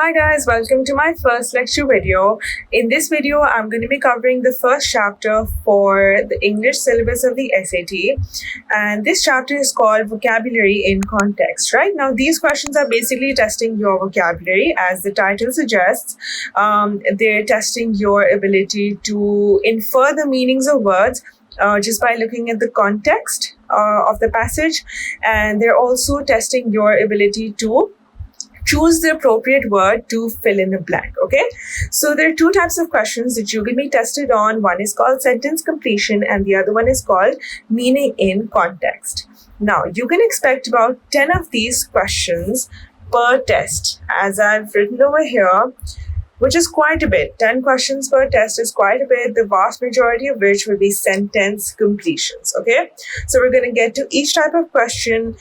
Hi guys, welcome to my first lecture video. In this video, I'm going to be covering the first chapter for the English syllabus of the SAT. And this chapter is called Vocabulary in Context, right? Now, these questions are basically testing your vocabulary, as the title suggests. They're testing your ability to infer the meanings of words just by looking at the context of the passage. And they're also testing your ability to choose the appropriate word to fill in a blank. Okay, so there are two types of questions that you can be tested on. One is called sentence completion and the other one is called meaning in context. Now, you can expect about 10 of these questions per test, as I've written over here, which is quite a bit. 10 questions per test is quite a bit, the vast majority of which will be sentence completions. Okay, so we're going to get to each type of question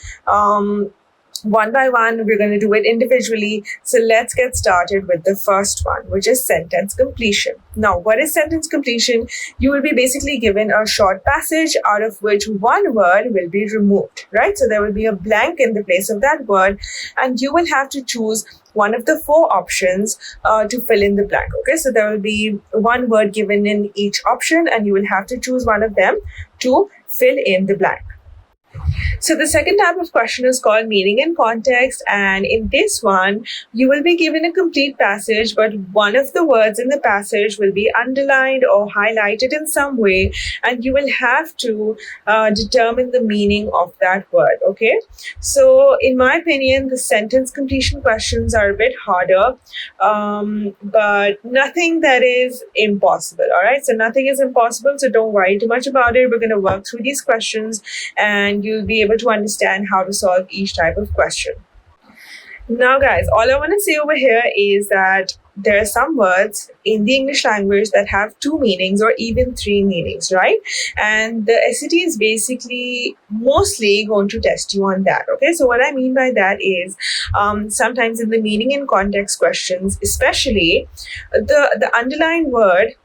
one by one. We're going to do it individually. So let's get started with the first one, which is sentence completion. Now, what is sentence completion? You will be basically given a short passage out of which one word will be removed, right? So there will be a blank in the place of that word, and you will have to choose one of the four options to fill in the blank. Okay, so there will be one word given in each option, and you will have to choose one of them to fill in the blank. So the second type of question is called meaning in context, and in this one you will be given a complete passage, but one of the words in the passage will be underlined or highlighted in some way, and you will have to determine the meaning of that word. Okay, so in my opinion, the sentence completion questions are a bit harder, but nothing that is impossible. All right, so nothing is impossible, so don't worry too much about it. We're going to work through these questions and you'll be able to understand how to solve each type of question. Now guys, all I want to say over here is that there are some words in the English language that have two meanings or even three meanings, right? And the SAT is basically mostly going to test you on that. Okay, so what I mean by that is sometimes in the meaning in context questions, especially the underlined word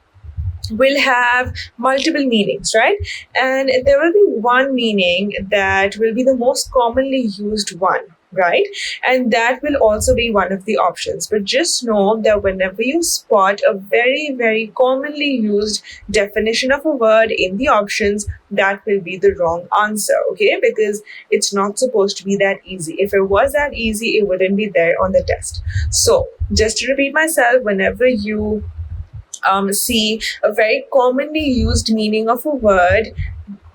will have multiple meanings, right? And there will be one meaning that will be the most commonly used one, right? And that will also be one of the options. But just know that whenever you spot a very, very commonly used definition of a word in the options, that will be the wrong answer, okay? Because it's not supposed to be that easy. If it was that easy, it wouldn't be there on the test. So just to repeat myself, whenever you see a very commonly used meaning of a word,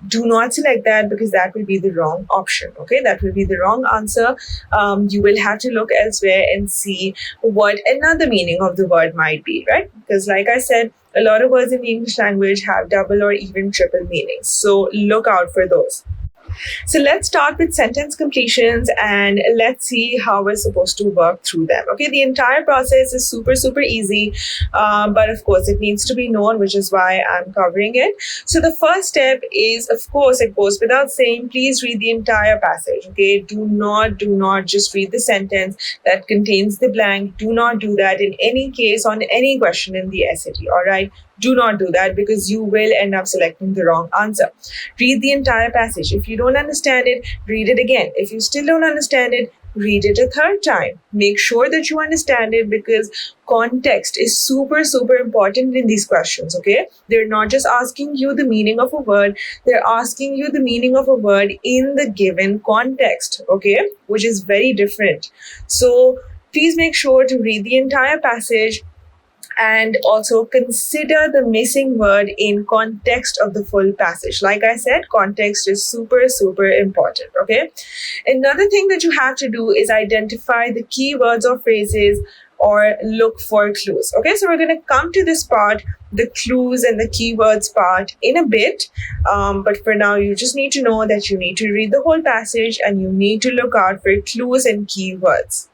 do not select that, because that will be the wrong option. Okay, that will be the wrong answer. You will have to look elsewhere and see what another meaning of the word might be, right? Because like I said, a lot of words in the English language have double or even triple meanings, so look out for those. So let's start with sentence completions and let's see how we're supposed to work through them. Okay, the entire process is super easy, but of course it needs to be known, which is why I'm covering it. So the first step is, of course, it goes without saying, please read the entire passage. Okay, do not just read the sentence that contains the blank. Do not do that in any case on any question in the SAT. All right, do not do that, because you will end up selecting the wrong answer. Read the entire passage. If you don't understand it, read it again. If you still don't understand it, read it a third time. Make sure that you understand it, because context is super important in these questions. Okay, they're not just asking you the meaning of a word, they're asking you the meaning of a word in the given context, okay, which is very different. So please make sure to read the entire passage and also consider the missing word in context of the full passage. Like I said, context is super important. Okay, another thing that you have to do is identify the keywords or phrases or look for clues. Okay, so we're going to come to this part, the clues and the keywords part, in a bit, but for now you just need to know that you need to read the whole passage and you need to look out for clues and keywords.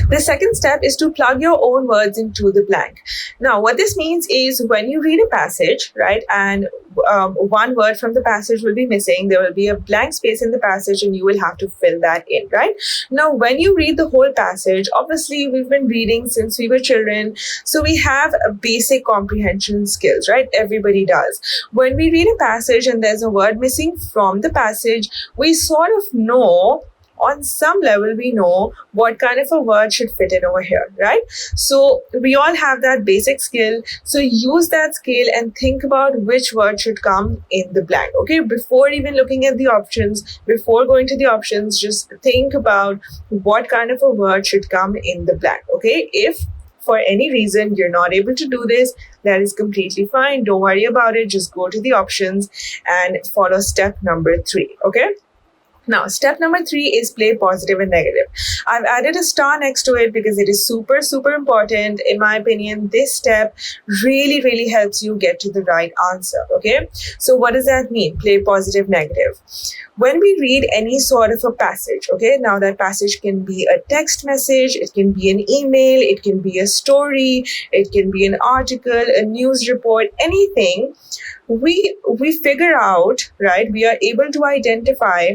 The second step is to plug your own words into the blank. Now, what this means is when you read a passage, right, and one word from the passage will be missing, there will be a blank space in the passage and you will have to fill that in, right? Now, when you read the whole passage, obviously we've been reading since we were children, so we have a basic comprehension skills, right? Everybody does. When we read a passage and there's a word missing from the passage, we sort of know on some level we know what kind of a word should fit in over here, right? So we all have that basic skill. So use that skill and think about which word should come in the blank. Okay, before even looking at the options, before going to the options, just think about what kind of a word should come in the blank. Okay, if for any reason you're not able to do this, that is completely fine. Don't worry about it. Just go to the options and follow step number 3. Okay. Now, step number 3 is play positive and negative. I've added a star next to it because it is super, super important. In my opinion, this step really, really helps you get to the right answer. Okay. So what does that mean? Play positive, negative. When we read any sort of a passage, okay, now that passage can be a text message, it can be an email, it can be a story, it can be an article, a news report, anything, we figure out, right, we are able to identify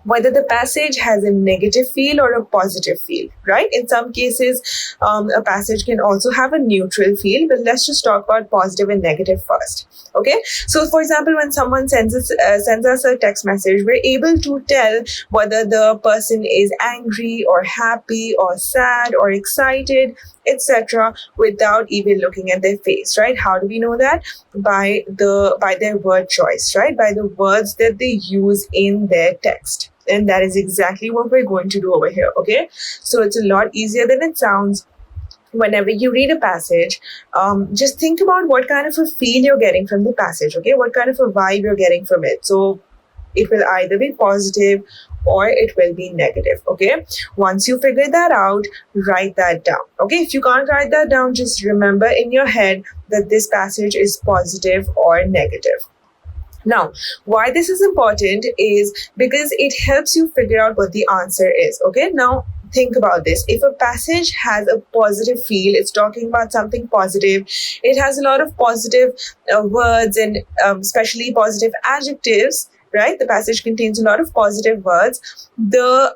whether the passage has a negative feel or a positive feel, right? In some cases, a passage can also have a neutral feel, but let's just talk about positive and negative first, okay? So, for example, when someone sends us a text message, we're able to tell whether the person is angry or happy or sad or excited, etc., without even looking at their face, right? How do we know that? By their word choice, right? By the words that they use in their text. And that is exactly what we're going to do over here, okay? So it's a lot easier than it sounds. Whenever you read a passage, just think about what kind of a feel you're getting from the passage, okay? What kind of a vibe you're getting from it. So it will either be positive or it will be negative, okay? Once you figure that out, write that down, okay? If you can't write that down, just remember in your head that this passage is positive or negative. Now, why this is important is because it helps you figure out what the answer is, okay? Now, think about this. If a passage has a positive feel, it's talking about something positive, it has a lot of positive words and especially positive adjectives, right? The passage contains a lot of positive words. The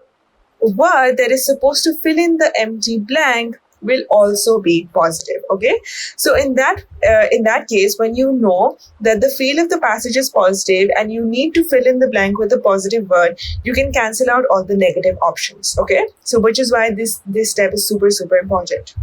word that is supposed to fill in the empty blank will also be positive, okay? So in that case, when you know that the feel of the passage is positive and you need to fill in the blank with a positive word, you can cancel out all the negative options, okay? So which is why this step is super, super important.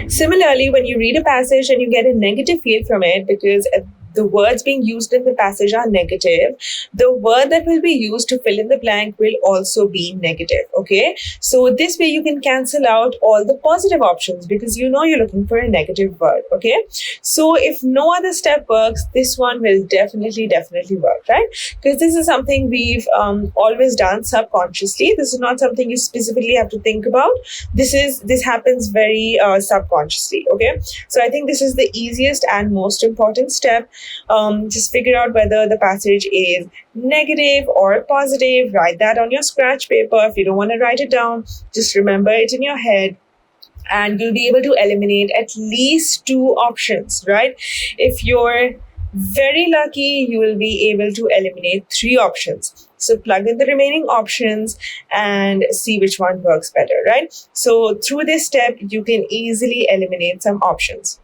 Similarly, when you read a passage and you get a negative feel from it because the words being used in the passage are negative, the word that will be used to fill in the blank will also be negative, okay? So this way you can cancel out all the positive options because you know you're looking for a negative word, okay? So if no other step works, this one will definitely work, right? Because this is something we've always done subconsciously. This is not something you specifically have to think about. This happens very subconsciously, okay? So I think this is the easiest and most important step. Just figure out whether the passage is negative or positive. Write that on your scratch paper. If you don't want to write it down, just remember it in your head and you'll be able to eliminate at least 2 options, right? If you're very lucky, you will be able to eliminate 3 options. So plug in the remaining options and see which one works better, right? So through this step, you can easily eliminate some options.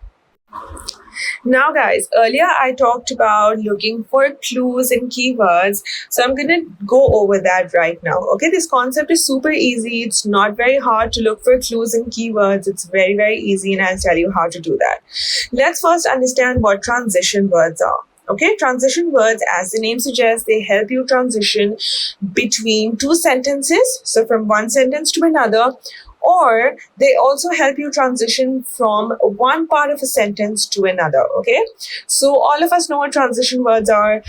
Now guys, earlier I talked about looking for clues and keywords. So I'm going to go over that right now. Okay, this concept is super easy. It's not very hard to look for clues and keywords. It's very, very easy and I'll tell you how to do that. Let's first understand what transition words are. Okay, transition words, as the name suggests, they help you transition between 2 sentences. So from one sentence to another, or they also help you transition from one part of a sentence to another, okay? So all of us know what transition words are.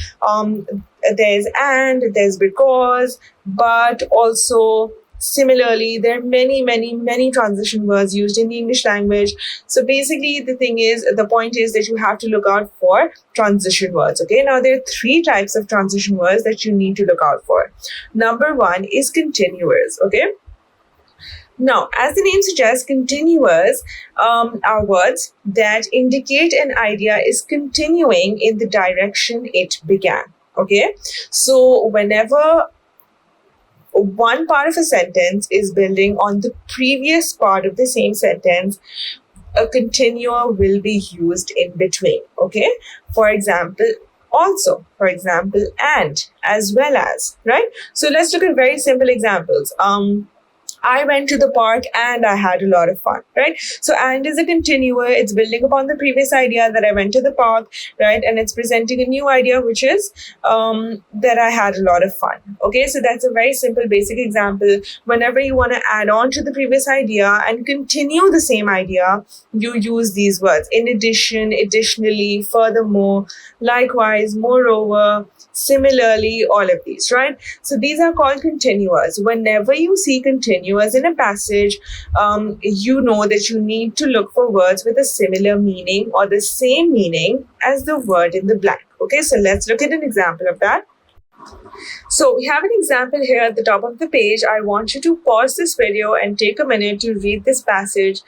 There's and, there's because, but also similarly, there are many transition words used in the English language. So basically, the point is that you have to look out for transition words, okay? Now, there are 3 types of transition words that you need to look out for. Number 1 is continuous, okay? Now, as the name suggests, continuous are words that indicate an idea is continuing in the direction it began, okay? So whenever one part of a sentence is building on the previous part of the same sentence, a continuer will be used in between, okay? For example, also, for example, and, as well as, right? So let's look at very simple examples. I went to the park and I had a lot of fun, right? So and is a continuer. It's building upon the previous idea that I went to the park, right? And it's presenting a new idea, which is that I had a lot of fun. Okay, so that's a very simple, basic example. Whenever you want to add on to the previous idea and continue the same idea, you use these words. In addition, additionally, furthermore, likewise, moreover, similarly, all of these, right? So these are called continuers. Whenever you see continuers in a passage, you know that you need to look for words with a similar meaning or the same meaning as the word in the blank. Okay, so let's look at an example of that. So we have an example here at the top of the page. I want you to pause this video and take a minute to read this passage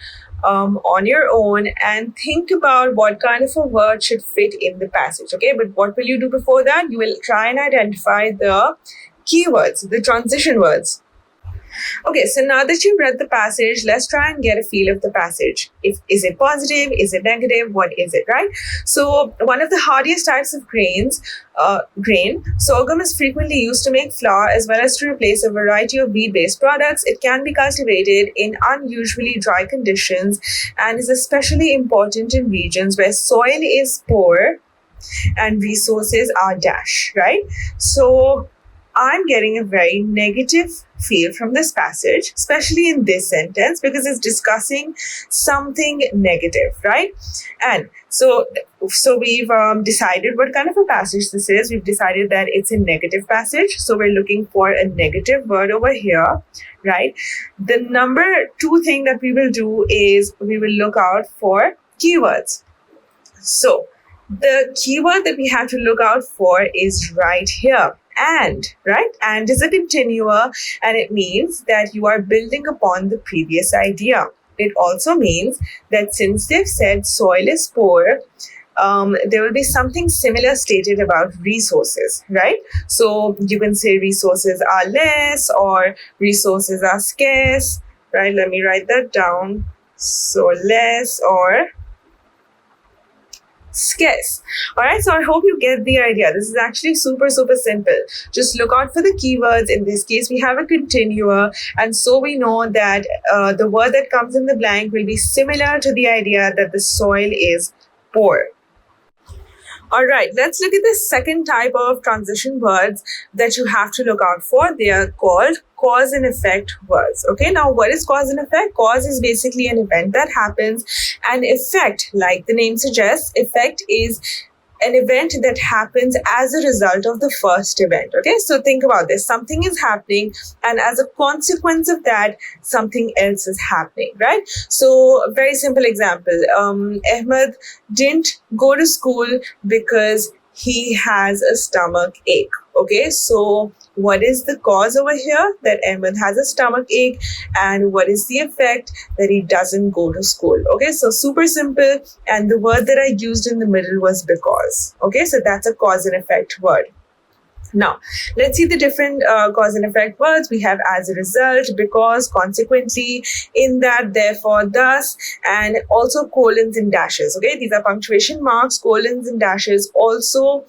on your own and think about what kind of a word should fit in the passage. Okay, but what will you do before that? You will try and identify the keywords, the transition words. Okay, so now that you've read the passage, let's try and get a feel of the passage. Is it positive? Is it negative? What is it, right? So one of the hardiest types of grain, sorghum is frequently used to make flour as well as to replace a variety of wheat-based products. It can be cultivated in unusually dry conditions and is especially important in regions where soil is poor and resources are dash, right? So I'm getting a very negative feel from this passage, especially in this sentence, because it's discussing something negative, right? And so we've decided what kind of a passage this is. We've decided that it's a negative passage. So we're looking for a negative word over here, right? The number 2 thing that we will do is we will look out for keywords. So the keyword that we have to look out for is right here. And, right? And is a continuer, and it means that you are building upon the previous idea. It also means that since they've said soil is poor, there will be something similar stated about resources, right? So you can say resources are less or resources are scarce, right? Let me write that down. So less or scarce. All right, so I hope you get the idea. This is actually super simple. Just look out for the keywords. In this case, we have a continuer, and so we know that the word that comes in the blank will be similar to the idea that the soil is poor. All right, let's look at the second type of transition words that you have to look out for. They are called cause and effect words. Okay, now what is cause and effect? Cause is basically an event that happens, and effect, like the name suggests, effect is an event that happens as a result of the first event. Okay, so think about this. Something is happening, and as a consequence of that, something else is happening, right? So a very simple example. Ahmed didn't go to school because he has a stomach ache. Okay, so what is the cause over here? That Ahmed has a stomach ache, and what is the effect? That he doesn't go to school. Okay, so super simple, and the word that I used in the middle was because. Okay, so that's a cause and effect word. Now, let's see the different cause and effect words. We have as a result, because, consequently, in that, therefore, thus, and also colons and dashes. Okay, these are punctuation marks. Colons and dashes also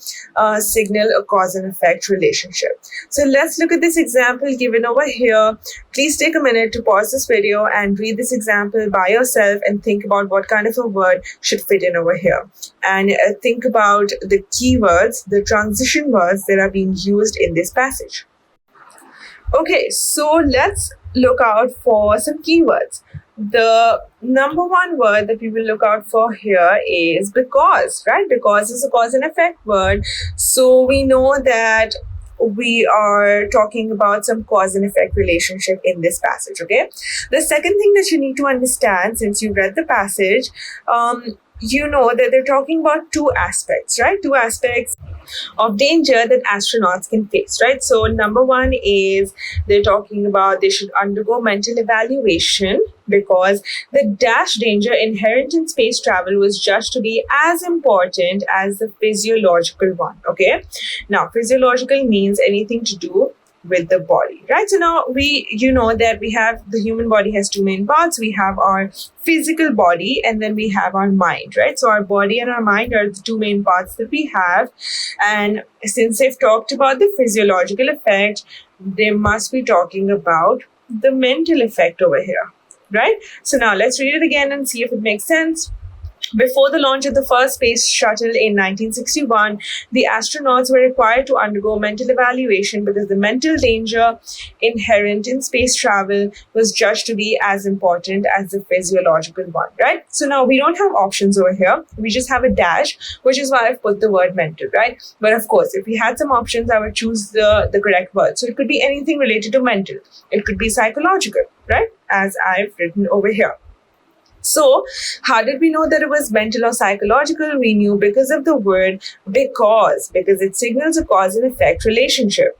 signal a cause and effect relationship. So let's look at this example given over here. Please take a minute to pause this video and read this example by yourself and think about what kind of a word should fit in over here. And think about the keywords, the transition words that are being used in this passage. Okay, so let's look out for some keywords. The number 1 word that we will look out for here is because, right? Because is a cause and effect word. So we know that we are talking about some cause and effect relationship in this passage, okay? The second thing that you need to understand, since you read the passage, you know that they're talking about 2 aspects, right? 2 aspects of danger that astronauts can face, right? So number 1 is they're talking about they should undergo mental evaluation because the dash danger inherent in space travel was judged to be as important as the physiological one, okay? Now, physiological means anything to do with the body, right? So now you know that we have the human body has two main parts. We have our physical body and then we have our mind, right? So our body and our mind are the two main parts that we have. And since I've talked about the physiological effect, they must be talking about the mental effect over here, right? So now let's read it again and see if it makes sense. Before the launch of the first space shuttle in 1961, the astronauts were required to undergo mental evaluation because the mental danger inherent in space travel was judged to be as important as the physiological one, right? So now we don't have options over here. We just have a dash, which is why I've put the word mental, right? But of course, if we had some options, I would choose the correct word. So it could be anything related to mental. It could be psychological, right? As I've written over here. So, how did we know that it was mental or psychological? We knew because of the word because it signals a cause and effect relationship.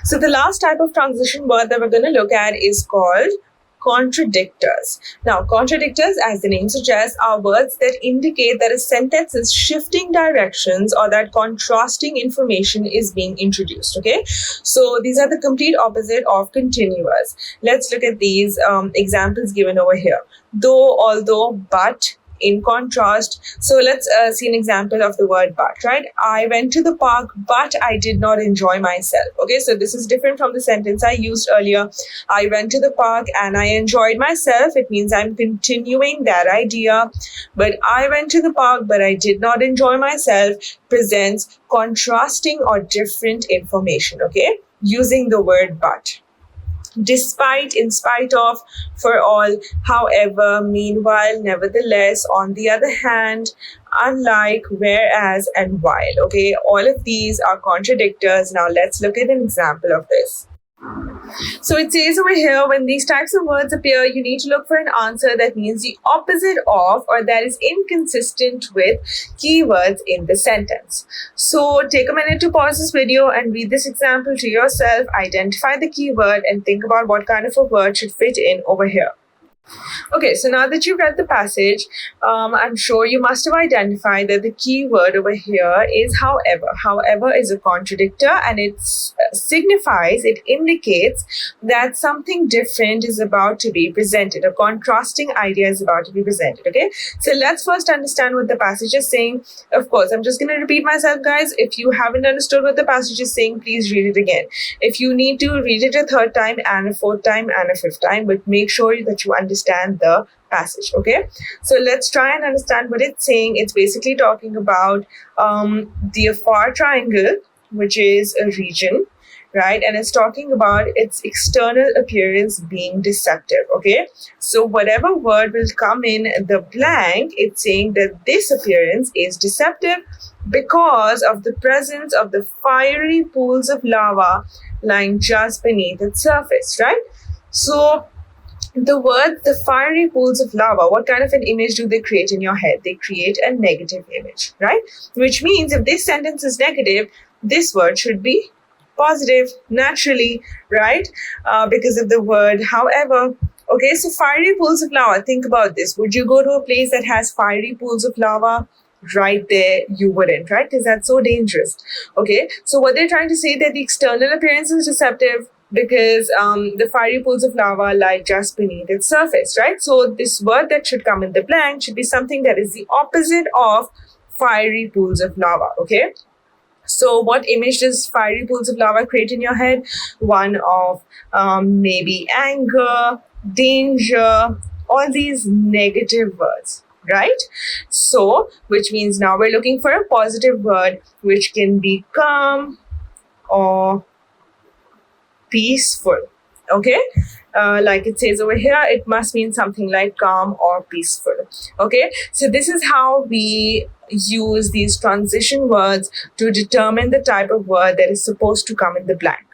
So, the last type of transition word that we're going to look at is called contradictors. Now, contradictors, as the name suggests, are words that indicate that a sentence is shifting directions or that contrasting information is being introduced. Okay, so these are the complete opposite of continuous. Let's look at these examples given over here. Though, although, but, in contrast. So let's see an example of the word but, right? I went to the park, but I did not enjoy myself. Okay, so this is different from the sentence I used earlier. I went to the park and I enjoyed myself. It means I'm continuing that idea. But I went to the park, but I did not enjoy myself presents contrasting or different information, okay? Using the word but. Despite, in spite of, for all, however, meanwhile, nevertheless, on the other hand, unlike, whereas, and while. Okay, all of these are contradictors. Now let's look at an example of this. So it says over here, when these types of words appear, you need to look for an answer that means the opposite of or that is inconsistent with keywords in the sentence. So take a minute to pause this video and read this example to yourself, identify the keyword and think about what kind of a word should fit in over here. Okay, so now that you've read the passage, I'm sure you must have identified that the key word over here is however. However is a contradictor and it signifies, it indicates that something different is about to be presented. A contrasting idea is about to be presented, okay? So let's first understand what the passage is saying. Of course, I'm just going to repeat myself, guys. If you haven't understood what the passage is saying, please read it again. If you need to, read it a third time and a fourth time and a fifth time, but make sure that you understand the passage. Okay, so let's try and understand what it's saying. It's basically talking about the afar triangle, which is a region, right? And it's talking about its external appearance being deceptive. Okay, so whatever word will come in the blank, it's saying that this appearance is deceptive because of the presence of the fiery pools of lava lying just beneath its surface, right? So the word, the fiery pools of lava, what kind of an image do they create in your head? They create a negative image, right? Which means if this sentence is negative, this word should be positive naturally, right? Because of the word however. Okay, so fiery pools of lava, think about this. Would you go to a place that has fiery pools of lava? Right there, you wouldn't, right? Because that's so dangerous. Okay, so what they're trying to say that the external appearance is deceptive because the fiery pools of lava lie just beneath its surface, right? So this word that should come in the blank should be something that is the opposite of fiery pools of lava, okay? So what image does fiery pools of lava create in your head? One of maybe anger, danger, all these negative words, right? So, which means now we're looking for a positive word which can be calm or peaceful. Okay, like it says over here, it must mean something like calm or peaceful. Okay, so this is how we use these transition words to determine the type of word that is supposed to come in the blank.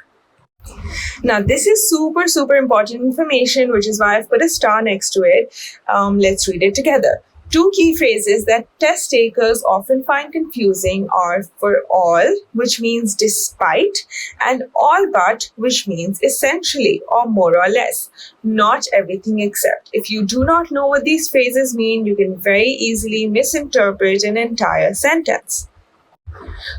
Now this is super important information, which is why I've put a star next to it. Let's read it together. Two key phrases that test takers often find confusing are for all, which means despite, and all but, which means essentially or more or less, not everything except. If you do not know what these phrases mean, you can very easily misinterpret an entire sentence.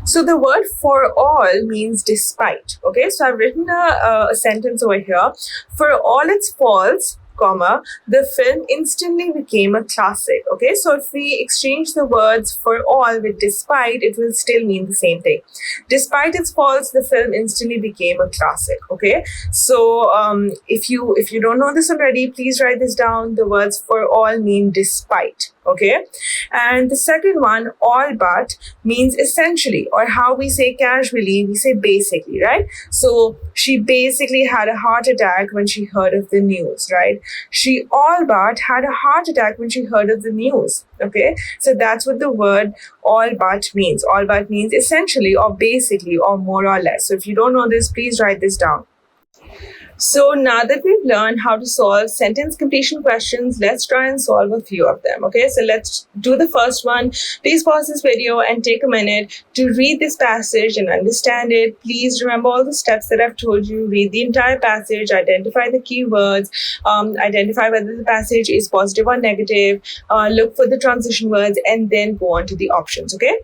So the word for all means despite. Okay, so I've written a sentence over here. For all its faults, comma, the film instantly became a classic. Okay, so if we exchange the words for all with despite, it will still mean the same thing. Despite its faults, the film instantly became a classic. Okay, so if you don't know this already, please write this down. The words for all mean despite. Okay, and the second one, all but, means essentially, or how we say casually, we say basically, right? So she basically had a heart attack when she heard of the news, right? She all but had a heart attack when she heard of the news. Okay, so that's what the word all but means. All but means essentially, or basically, or more or less. So if you don't know this, please write this down. So now that we've learned how to solve sentence completion questions, let's try and solve a few of them. Okay, so let's do the first one. Please pause this video and take a minute to read this passage and understand it. Please remember all the steps that I've told you. Read the entire passage, identify the keywords, identify whether the passage is positive or negative, look for the transition words, and then go on to the options. Okay.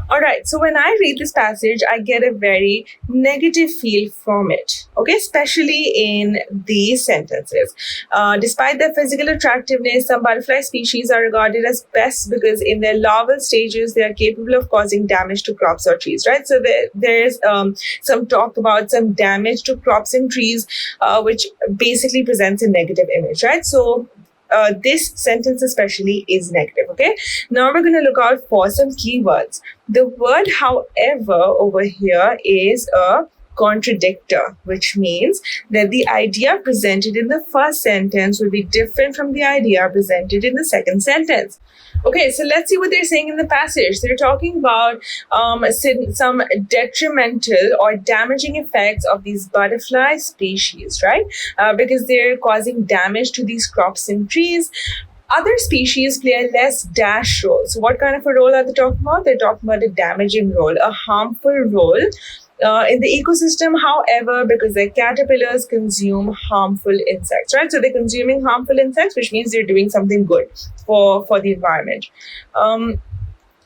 All right, so when I read this passage, I get a very negative feel from it, okay, especially in these sentences. Despite their physical attractiveness, some butterfly species are regarded as pests because in their larval stages, they are capable of causing damage to crops or trees, right? So there's some talk about some damage to crops and trees, which basically presents a negative image, right? So this sentence especially is negative. Okay, now we're going to look out for some keywords. The word however over here is a contradictor, which means that the idea presented in the first sentence will be different from the idea presented in the second sentence. Okay, so let's see what they're saying in the passage. They're talking about some detrimental or damaging effects of these butterfly species, right? Because they're causing damage to these crops and trees. Other species play a less dash role. So what kind of a role are they talking about? They're talking about a damaging role, a harmful role in the ecosystem. However, because their caterpillars consume harmful insects, right? So they're consuming harmful insects, which means they're doing something good for the environment.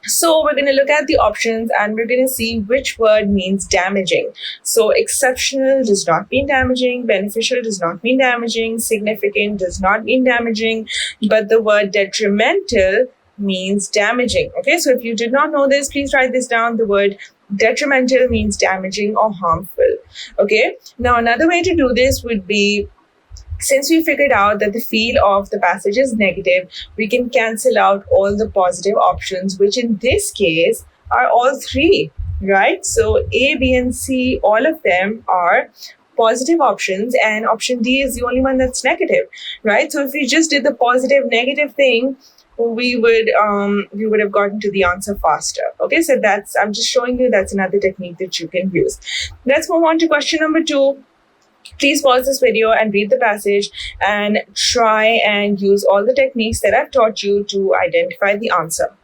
So we're going to look at the options and we're going to see which word means damaging. So exceptional does not mean damaging, beneficial does not mean damaging, significant does not mean damaging, but the word detrimental means damaging. Okay, so if you did not know this, please write this down. The word detrimental means damaging or harmful. Okay, now another way to do this would be, since we figured out that the feel of the passage is negative, we can cancel out all the positive options, which in this case are all three, right? So A, B, and C, all of them are positive options, and option D is the only one that's negative, right? So if we just did the positive negative thing, we would have gotten to the answer faster. Okay, so I'm just showing you that's another technique that you can use. Let's move on to question number 2. Please pause this video and read the passage and try and use all the techniques that I've taught you to identify the answer.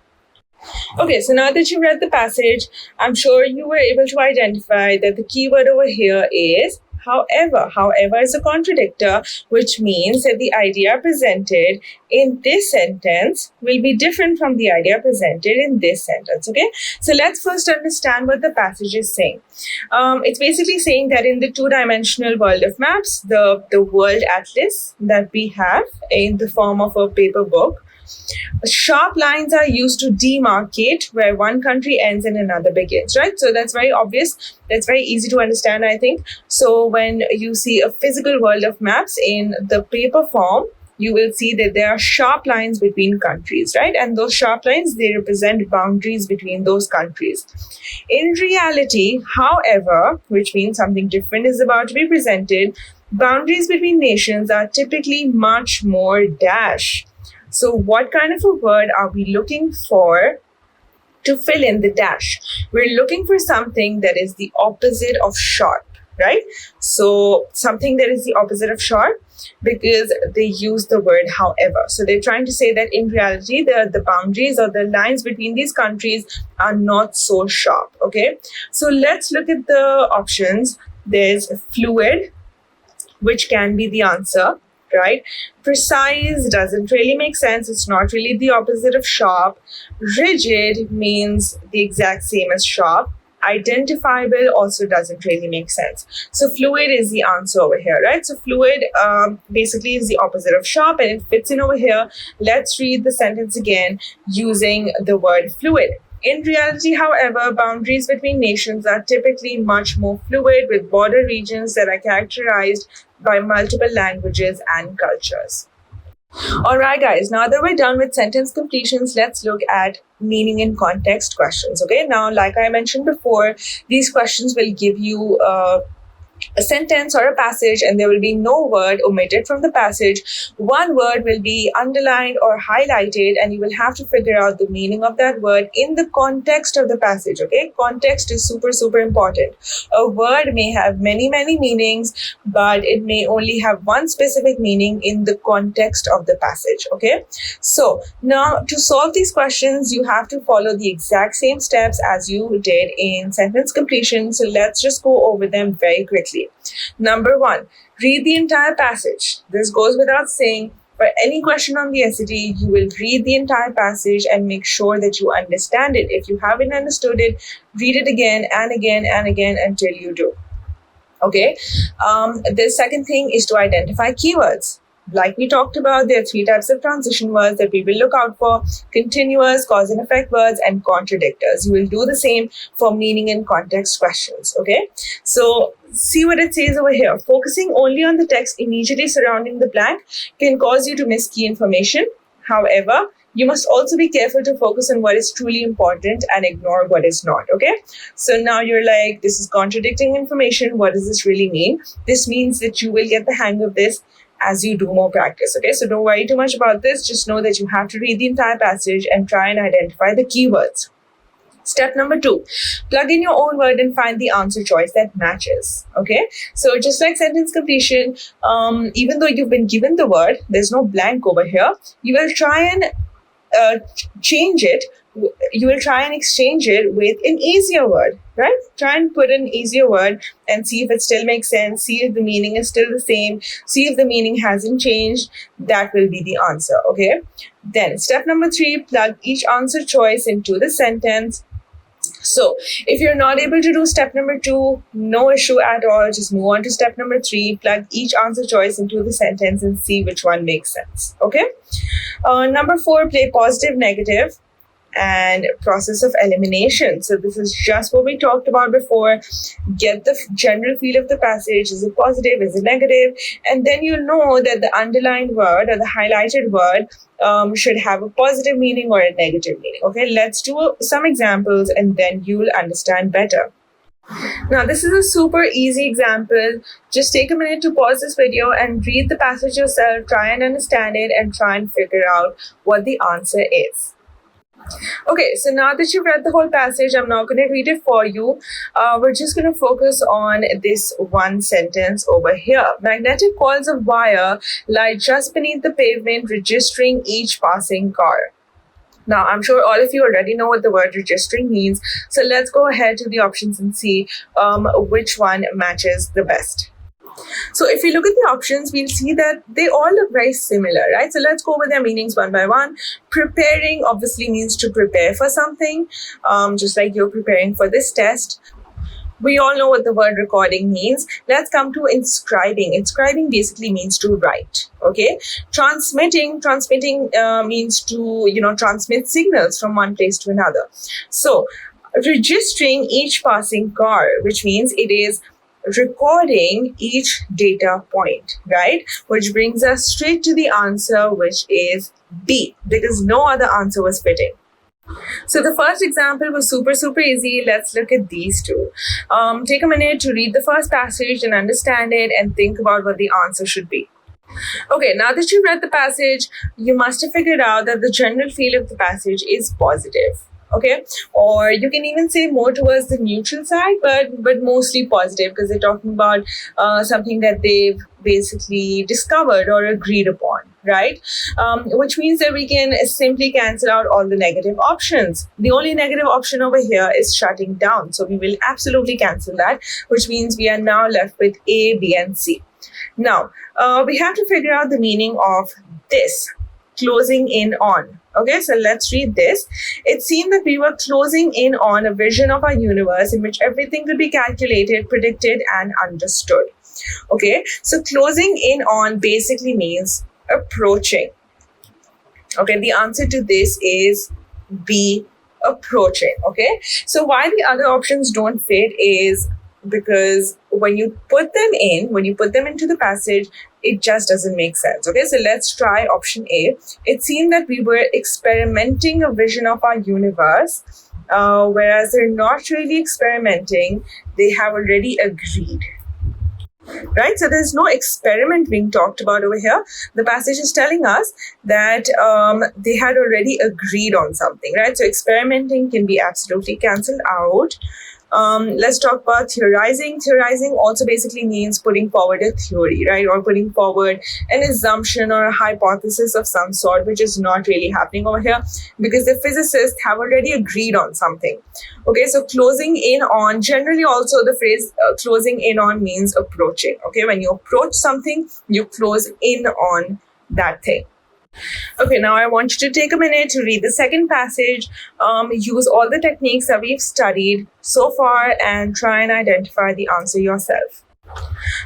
Okay, so now that you read the passage, I'm sure you were able to identify that the keyword over here is however. However is a contradictor, which means that the idea presented in this sentence will be different from the idea presented in this sentence. Okay, so let's first understand what the passage is saying. It's basically saying that in the two-dimensional world of maps, the world atlas that we have in the form of a paper book, sharp lines are used to demarcate where one country ends and another begins, right? So that's very obvious. That's very easy to understand, I think. So when you see a physical world of maps in the paper form, you will see that there are sharp lines between countries, right? And those sharp lines, they represent boundaries between those countries. In reality, however, which means something different is about to be presented, boundaries between nations are typically much more dash. So what kind of a word are we looking for to fill in the dash? We're looking for something that is the opposite of sharp, right? So something that is the opposite of sharp, because they use the word however. So they're trying to say that in reality, the boundaries or the lines between these countries are not so sharp, okay? So let's look at the options. There's fluid, which can be the answer, right? Precise doesn't really make sense. It's not really the opposite of sharp. Rigid means the exact same as sharp. Identifiable also doesn't really make sense. So fluid is the answer over here, right? So fluid basically is the opposite of sharp, and it fits in over here. Let's read the sentence again using the word fluid. In reality, however, boundaries between nations are typically much more fluid, with border regions that are characterized by multiple languages and cultures. All right, guys, now that we're done with sentence completions, let's look at meaning and context questions. Okay, now, like I mentioned before, these questions will give you a sentence or a passage, and there will be no word omitted from the passage. One word will be underlined or highlighted, and you will have to figure out the meaning of that word in the context of the passage. Okay, context is super important. A word may have many meanings, but it may only have one specific meaning in the context of the passage. Okay, so now to solve these questions, you have to follow the exact same steps as you did in sentence completion. So let's just go over them very quickly. Number 1, read the entire passage. This goes without saying. For any question on the SAT, you will read the entire passage and make sure that you understand it. If you haven't understood it, read it again and again and again until you do. Okay. The second thing is to identify keywords. Like we talked about, there are 3 types of transition words that we will look out for: continuous, cause and effect words, and contradictors. You will do the same for meaning and context questions. Okay, so see what it says over here. Focusing only on the text immediately surrounding the blank can cause you to miss key information. However, you must also be careful to focus on what is truly important and ignore what is not. Okay, so now you're like, this is contradicting information. What does this really mean? This means that you will get the hang of this as you do more practice. Okay, so don't worry too much about this. Just know that you have to read the entire passage and try and identify the keywords. Step number 2, plug in your own word and find the answer choice that matches. Okay, so just like sentence completion, even though you've been given the word, there's no blank over here. You will try and change it. You will try and exchange it with an easier word, right? Try and put an easier word and see if it still makes sense. See if the meaning is still the same. See if the meaning hasn't changed. That will be the answer. Okay. Then step number 3, plug each answer choice into the sentence. So if you're not able to do step number 2, no issue at all. Just move on to step number 3, plug each answer choice into the sentence and see which one makes sense. Okay. Number 4, play positive, negative, and process of elimination. So this is just what we talked about before. Get the general feel of the passage. Is it positive? Is it negative? And then you'll know that the underlined word or the highlighted word should have a positive meaning or a negative meaning. Okay, let's do some examples and then you'll understand better. Now, this is a super easy example. Just take a minute to pause this video and read the passage yourself, try and understand it, and try and figure out what the answer is. Okay, so now that you've read the whole passage, I'm not going to read it for you. We're just going to focus on this one sentence over here. Magnetic coils of wire lie just beneath the pavement, registering each passing car. Now, I'm sure all of you already know what the word registering means. So let's go ahead to the options and see which one matches the best. So if we look at the options, we'll see that they all look very similar, right? So let's go over their meanings one by one. Preparing obviously means to prepare for something, just like you're preparing for this test. We all know what the word recording means. Let's come to inscribing. Inscribing basically means to write. Okay. Transmitting means to, transmit signals from one place to another. So registering each passing car, which means it is recording each data point, right? Which brings us straight to the answer, which is B, because no other answer was fitting. So the first example was super easy. Let's look at these two. Take a minute to read the first passage and understand it and think about what the answer should be. Okay, now that you've read the passage, you must have figured out that the general feel of the passage is positive. Okay, or you can even say more towards the neutral side, but mostly positive, because they're talking about something that they've basically discovered or agreed upon, right? Which means that we can simply cancel out all the negative options. The only negative option over here is shutting down, so we will absolutely cancel that, which means we are now left with A, B, and C. Now, we have to figure out the meaning of this, closing in on. Okay, so let's read this. It seemed that we were closing in on a vision of our universe in which everything could be calculated, predicted, and understood. Okay, so closing in on basically means approaching. Okay, the answer to this is B, approaching. Okay, so why the other options don't fit is because when you put them into the passage, it just doesn't make sense. Okay, so let's try option A. It seemed that we were experimenting a vision of our universe, whereas they're not really experimenting, they have already agreed. Right, so there's no experiment being talked about over here. The passage is telling us that they had already agreed on something, right? So experimenting can be absolutely cancelled out. Let's talk about theorizing. Theorizing also basically means putting forward a theory, right? Or putting forward an assumption or a hypothesis of some sort, which is not really happening over here because the physicists have already agreed on something. Okay, so closing in on, generally also the phrase closing in on means approaching. Okay, when you approach something, you close in on that thing. Okay, now I want you to take a minute to read the second passage, use all the techniques that we've studied so far and try and identify the answer yourself.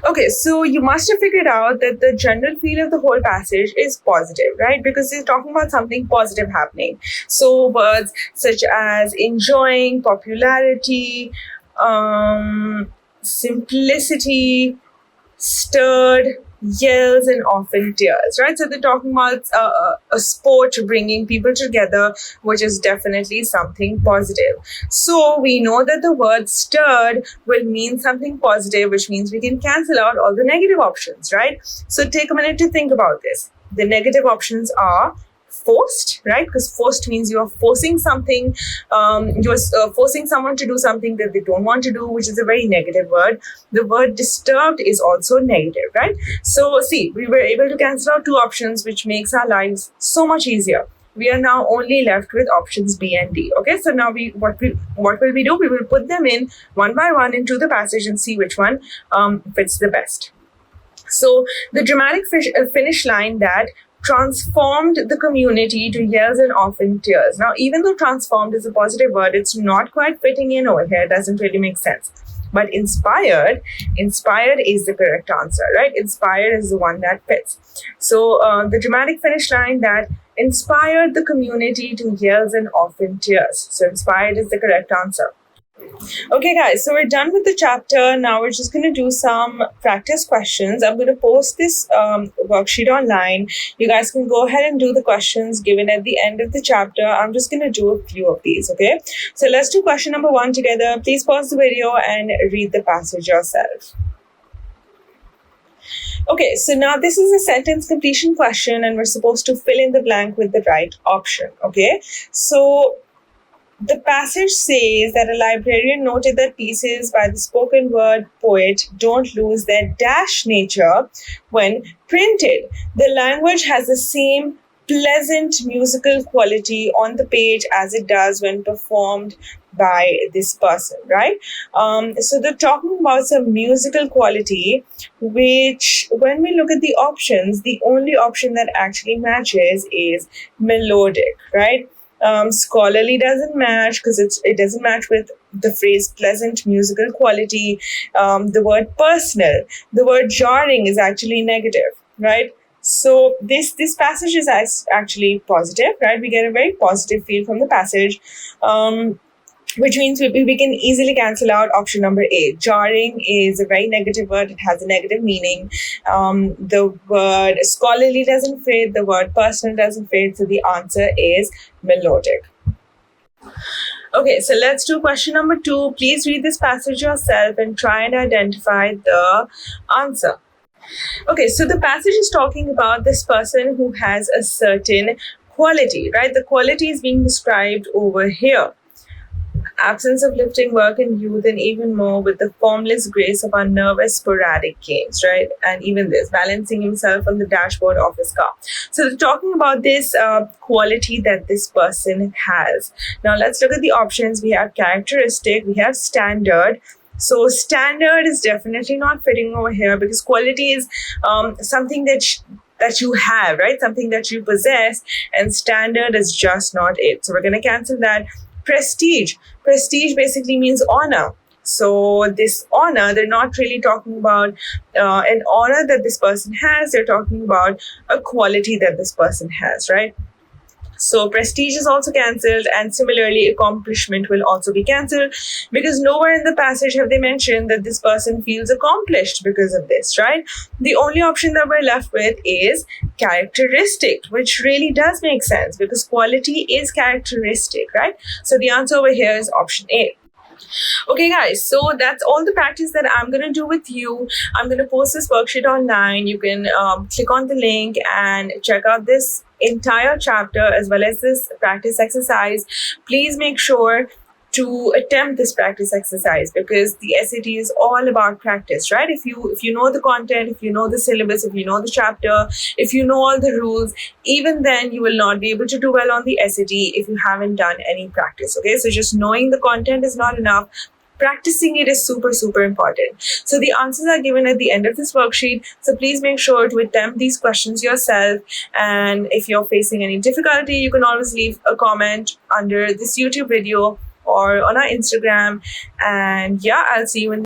Okay, so you must have figured out that the general feel of the whole passage is positive, right? Because it's talking about something positive happening. So words such as enjoying, popularity, simplicity, stirred, yells, and often tears, right? So they're talking about a sport bringing people together, which is definitely something positive. So we know that the word stirred will mean something positive, which means we can cancel out all the negative options, right? So take a minute to think about this. The negative options are forced, right? Because forced means you are forcing something, you're forcing someone to do something that they don't want to do, which is a very negative word. The word disturbed is also negative, right? So see, we were able to cancel out two options, which makes our lives so much easier. We are now only left with options B and D. Okay, so now what will we do? We will put them in one by one into the passage and see which one fits the best. So the dramatic finish line that transformed the community to yells and often tears. Now, even though transformed is a positive word, it's not quite fitting in over here. It doesn't really make sense. But inspired is the correct answer, right? Inspired is the one that fits. So the dramatic finish line that inspired the community to yells and often tears. So inspired is the correct answer. Okay guys, so we're done with the chapter. Now we're just going to do some practice questions. I'm going to post this worksheet online. You guys can go ahead and do the questions given at the end of the chapter. I'm just going to do a few of these, okay? So let's do question number 1 together. Please pause the video and read the passage yourself. Okay, so now this is a sentence completion question and we're supposed to fill in the blank with the right option, okay? So the passage says that a librarian noted that pieces by the spoken word poet don't lose their dash nature when printed. The language has the same pleasant musical quality on the page as it does when performed by this person, right? So they're talking about some musical quality, which when we look at the options, the only option that actually matches is melodic, right? Scholarly doesn't match because it doesn't match with the phrase pleasant musical quality. The word personal, the word jarring is actually negative, right? So this passage is actually positive, right? We get a very positive feel from the passage, which means we can easily cancel out option number A. Jarring is a very negative word. It has a negative meaning. The word scholarly doesn't fit. The word personal doesn't fit. So the answer is melodic. Okay, so let's do question number 2. Please read this passage yourself and try and identify the answer. Okay, so the passage is talking about this person who has a certain quality, right? The quality is being described over here. Absence of lifting work in youth, and even more with the formless grace of our nervous sporadic games, right? And even this, balancing himself on the dashboard of his car. So they're talking about this quality that this person has. Now let's look at the options. We have characteristic, we have standard, So standard is definitely not fitting over here, because quality is something that you have, right? Something that you possess, and standard is just not it. So we're going to cancel that. Prestige. Prestige basically means honor. So this honor, they're not really talking about an honor that this person has. They're talking about a quality that this person has, right? So prestige is also cancelled, and similarly accomplishment will also be cancelled, because nowhere in the passage have they mentioned that this person feels accomplished because of this, right? The only option that we're left with is characteristic, which really does make sense because quality is characteristic, right? So the answer over here is option A. Okay, guys, so that's all the practice that I'm going to do with you. I'm going to post this worksheet online. You can click on the link and check out this entire chapter as well as this practice exercise. Please make sure to attempt this practice exercise, because the SAT is all about practice, right? If you know the content, if you know the syllabus, if you know the chapter, if you know all the rules, even then you will not be able to do well on the SAT if you haven't done any practice. Okay, so just knowing the content is not enough. Practicing it is super, super important. So the answers are given at the end of this worksheet. So please make sure to attempt these questions yourself. And if you're facing any difficulty, you can always leave a comment under this YouTube video or on our Instagram. And yeah, I'll see you in